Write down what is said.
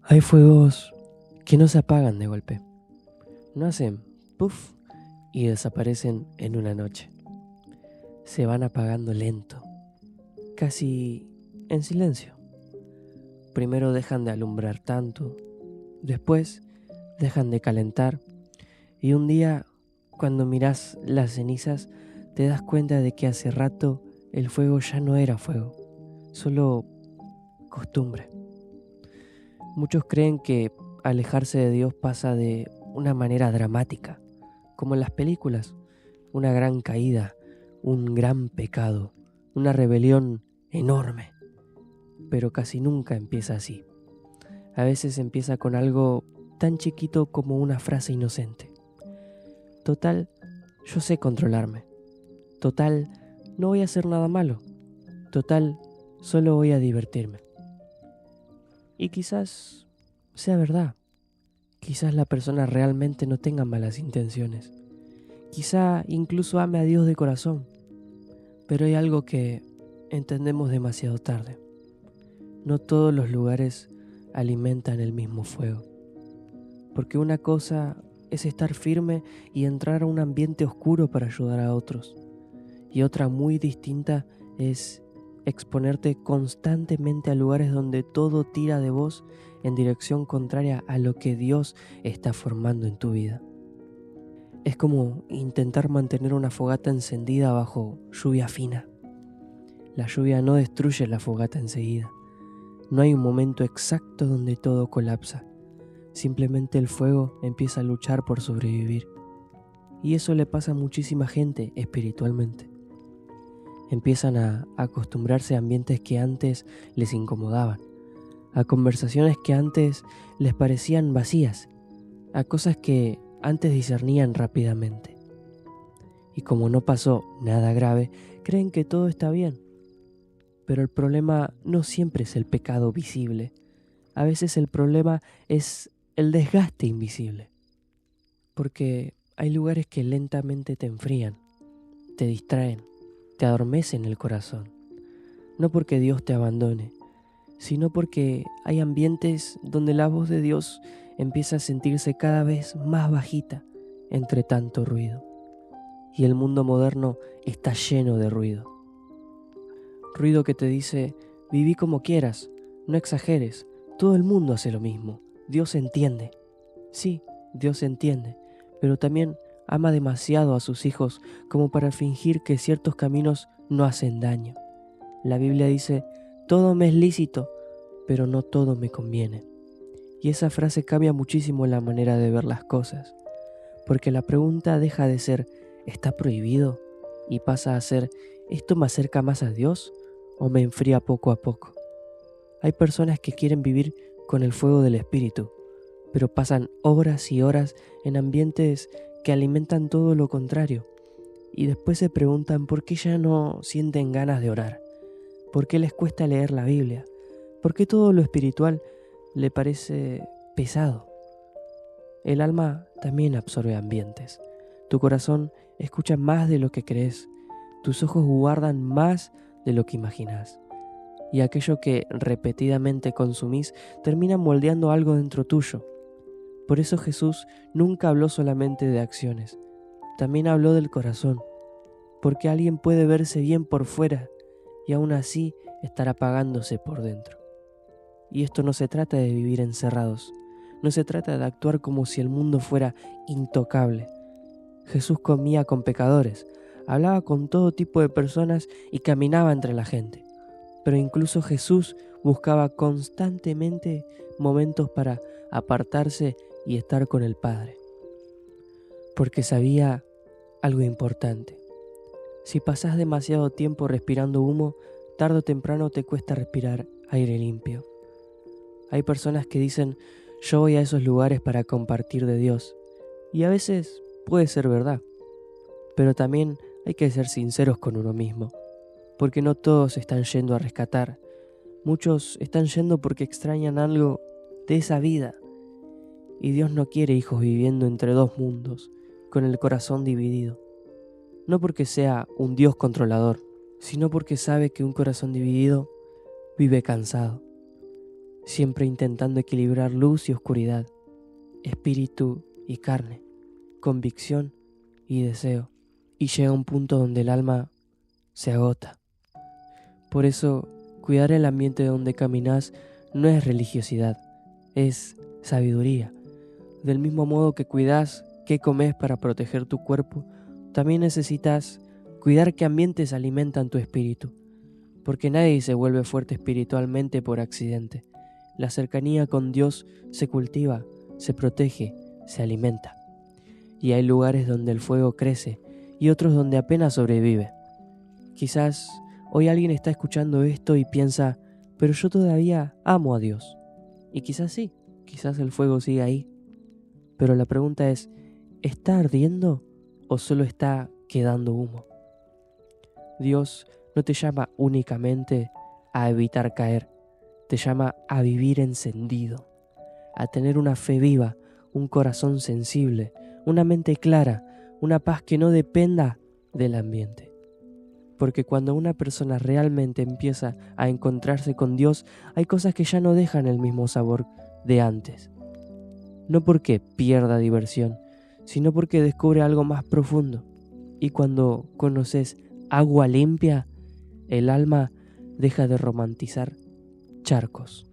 Hay fuegos que no se apagan de golpe, no hacen puff y desaparecen en una noche. Se van apagando lento, casi en silencio. Primero dejan de alumbrar tanto, después dejan de calentar y un día, cuando mirás las cenizas, te das cuenta de que hace rato el fuego ya no era fuego, solo costumbre. Muchos creen que alejarse de Dios pasa de una manera dramática, como en las películas, una gran caída, un gran pecado, una rebelión enorme, pero casi nunca empieza así. A veces empieza con algo tan chiquito como una frase inocente. Total, yo sé controlarme. Total, no voy a hacer nada malo. Total, solo voy a divertirme. Y quizás sea verdad. Quizás la persona realmente no tenga malas intenciones. Quizá incluso ame a Dios de corazón. Pero hay algo que entendemos demasiado tarde. No todos los lugares alimentan el mismo fuego. Porque una cosa es estar firme y entrar a un ambiente oscuro para ayudar a otros. Y otra muy distinta es exponerte constantemente a lugares donde todo tira de vos en dirección contraria a lo que Dios está formando en tu vida. Es como intentar mantener una fogata encendida bajo lluvia fina. La lluvia no destruye la fogata enseguida. No hay un momento exacto donde todo colapsa. Simplemente el fuego empieza a luchar por sobrevivir. Y eso le pasa a muchísima gente espiritualmente. Empiezan a acostumbrarse a ambientes que antes les incomodaban, a conversaciones que antes les parecían vacías, a cosas que antes discernían rápidamente. Y como no pasó nada grave, creen que todo está bien. Pero el problema no siempre es el pecado visible. A veces el problema es el desgaste invisible. Porque hay lugares que lentamente te enfrían, te distraen, te adormecen el corazón. No porque Dios te abandone, sino porque hay ambientes donde la voz de Dios empieza a sentirse cada vez más bajita entre tanto ruido. Y el mundo moderno está lleno de ruido. Ruido que te dice, viví como quieras, no exageres, todo el mundo hace lo mismo, Dios entiende. Sí, Dios entiende, pero también ama demasiado a sus hijos como para fingir que ciertos caminos no hacen daño. La Biblia dice, todo me es lícito, pero no todo me conviene. Y esa frase cambia muchísimo la manera de ver las cosas, porque la pregunta deja de ser, ¿está prohibido? Y pasa a ser, ¿esto me acerca más a Dios o me enfría poco a poco? Hay personas que quieren vivir con el fuego del Espíritu, pero pasan horas y horas en ambientes que alimentan todo lo contrario, y después se preguntan por qué ya no sienten ganas de orar, por qué les cuesta leer la Biblia, por qué todo lo espiritual le parece pesado. El alma también absorbe ambientes. Tu corazón escucha más de lo que crees. Tus ojos guardan más de lo que imaginas. Y aquello que repetidamente consumís termina moldeando algo dentro tuyo. Por eso Jesús nunca habló solamente de acciones. También habló del corazón. Porque alguien puede verse bien por fuera y aún así estar apagándose por dentro. Y esto no se trata de vivir encerrados. No se trata de actuar como si el mundo fuera intocable. Jesús comía con pecadores, hablaba con todo tipo de personas y caminaba entre la gente. Pero incluso Jesús buscaba constantemente momentos para apartarse y estar con el Padre. Porque sabía algo importante. Si pasás demasiado tiempo respirando humo, tarde o temprano te cuesta respirar aire limpio. Hay personas que dicen, yo voy a esos lugares para compartir de Dios. Y a veces puede ser verdad. Pero también hay que ser sinceros con uno mismo. Porque no todos están yendo a rescatar. Muchos están yendo porque extrañan algo de esa vida. Y Dios no quiere hijos viviendo entre dos mundos, con el corazón dividido. No porque sea un Dios controlador, sino porque sabe que un corazón dividido vive cansado. siempre intentando equilibrar luz y oscuridad, espíritu y carne, convicción y deseo, y llega un punto donde el alma se agota. Por eso, cuidar el ambiente donde caminas no es religiosidad, es sabiduría. Del mismo modo que cuidas qué comes para proteger tu cuerpo, también necesitas cuidar qué ambientes alimentan tu espíritu, porque nadie se vuelve fuerte espiritualmente por accidente. La cercanía con Dios se cultiva, se protege, se alimenta. Y hay lugares donde el fuego crece y otros donde apenas sobrevive. Quizás hoy alguien está escuchando esto y piensa, pero yo todavía amo a Dios. Y quizás sí, quizás el fuego sigue ahí. Pero la pregunta es, ¿está ardiendo o solo está quedando humo? Dios no te llama únicamente a evitar caer, te llama a vivir encendido, a tener una fe viva, un corazón sensible, una mente clara, una paz que no dependa del ambiente. Porque cuando una persona realmente empieza a encontrarse con Dios, hay cosas que ya no dejan el mismo sabor de antes. No porque pierda diversión, sino porque descubre algo más profundo. Y cuando conoces agua limpia, el alma deja de romantizar charcos.